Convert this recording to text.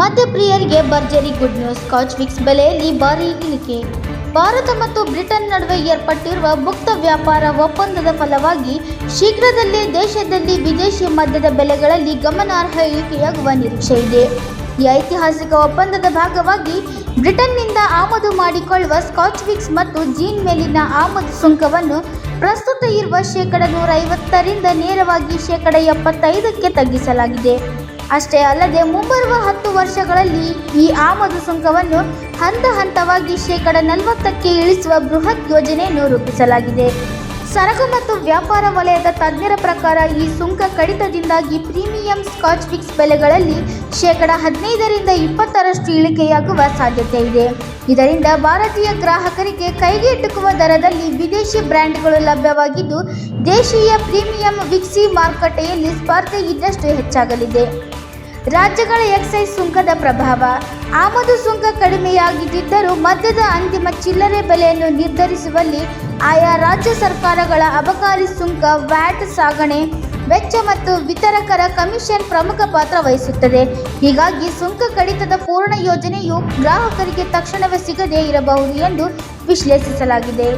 ಮದ್ಯಪ್ರಿಯರಿಗೆ ಭರ್ಜರಿ good news. Scotch Vicks ಬೆಲೆಯಲ್ಲಿ ಭಾರೀ ಇಳಿಕೆ. ಭಾರತ ಮತ್ತು ಬ್ರಿಟನ್ ನಡುವೆ ಏರ್ಪಟ್ಟಿರುವ ಮುಕ್ತ ವ್ಯಾಪಾರ ಒಪ್ಪಂದದ ಫಲವಾಗಿ ಶೀಘ್ರದಲ್ಲೇ ದೇಶದಲ್ಲಿ ವಿದೇಶಿ ಮದ್ಯದ ಬೆಲೆಗಳಲ್ಲಿ ಗಮನಾರ್ಹ ಇಳಿಕೆಯಾಗುವ ನಿರೀಕ್ಷೆ ಇದೆ. ಈ ಐತಿಹಾಸಿಕ ಒಪ್ಪಂದದ ಭಾಗವಾಗಿ ಬ್ರಿಟನ್ನಿಂದ ಆಮದು ಮಾಡಿಕೊಳ್ಳುವ ಸ್ಕಾಚ್ ವಿಕ್ಸ್ ಮತ್ತು ಜೀನ್ ಮೇಲಿನ ಆಮದು ಸುಂಕವನ್ನು ಪ್ರಸ್ತುತ ಇರುವ ಶೇಕಡ 150ರಿಂದ ನೇರವಾಗಿ ಶೇಕಡ 75ಕ್ಕೆ ತಗ್ಗಿಸಲಾಗಿದೆ. ಅಷ್ಟೇ ಅಲ್ಲದೆ ಮುಂಬರುವ 10 ವರ್ಷಗಳಲ್ಲಿ ಈ ಆಮದು ಸುಂಕವನ್ನು ಹಂತ ಹಂತವಾಗಿ ಶೇಕಡ 40ಕ್ಕೆ ಇಳಿಸುವ ಬೃಹತ್ ಯೋಜನೆಯನ್ನು ರೂಪಿಸಲಾಗಿದೆ. ಸರಕು ಮತ್ತು ವ್ಯಾಪಾರ ವಲಯದ ತಜ್ಞರ ಪ್ರಕಾರ ಈ ಸುಂಕ ಕಡಿತದಿಂದಾಗಿ ಪ್ರೀಮಿಯಂ ಸ್ಕಾಚ್ ವಿಕ್ಸ್ ಬೆಲೆಗಳಲ್ಲಿ ಶೇಕಡ 15ರಿಂದ 20ರಷ್ಟು ಇಳಿಕೆಯಾಗುವ ಸಾಧ್ಯತೆ ಇದೆ. ಇದರಿಂದ ಭಾರತೀಯ ಗ್ರಾಹಕರಿಗೆ ಕೈಗೆ ಎಟುಕುವ ದರದಲ್ಲಿ ವಿದೇಶಿ ಬ್ರ್ಯಾಂಡ್ಗಳು ಲಭ್ಯವಾಗಿದ್ದು, ದೇಶೀಯ ಪ್ರೀಮಿಯಂ ವಿಕ್ಸಿ ಮಾರುಕಟ್ಟೆಯಲ್ಲಿ ಸ್ಪರ್ಧೆ ಇನ್ನಷ್ಟು ಹೆಚ್ಚಾಗಲಿದೆ. ರಾಜ್ಯಗಳ ಎಕ್ಸೈಸ್ ಸುಂಕದ ಪ್ರಭಾವ. ಆಮದು ಸುಂಕ ಕಡಿಮೆಯಾಗಿದ್ದರೂ ಮದ್ಯದ ಅಂತಿಮ ಚಿಲ್ಲರೆ ಬೆಲೆಯನ್ನು ನಿರ್ಧರಿಸುವಲ್ಲಿ ಆಯಾ ರಾಜ್ಯ ಸರ್ಕಾರಗಳ ಅಬಕಾರಿ ಸುಂಕ, ವ್ಯಾಟ್, ಸಾಗಣೆ ವೆಚ್ಚ ಮತ್ತು ವಿತರಕರ ಕಮಿಷನ್ ಪ್ರಮುಖ ಪಾತ್ರ ವಹಿಸುತ್ತದೆ. ಹೀಗಾಗಿ ಸುಂಕ ಕಡಿತದ ಪೂರ್ಣ ಯೋಜನೆಯು ಗ್ರಾಹಕರಿಗೆ ತಕ್ಷಣವೇ ಸಿಗದೇ ಇರಬಹುದು ಎಂದು ವಿಶ್ಲೇಷಿಸಲಾಗಿದೆ.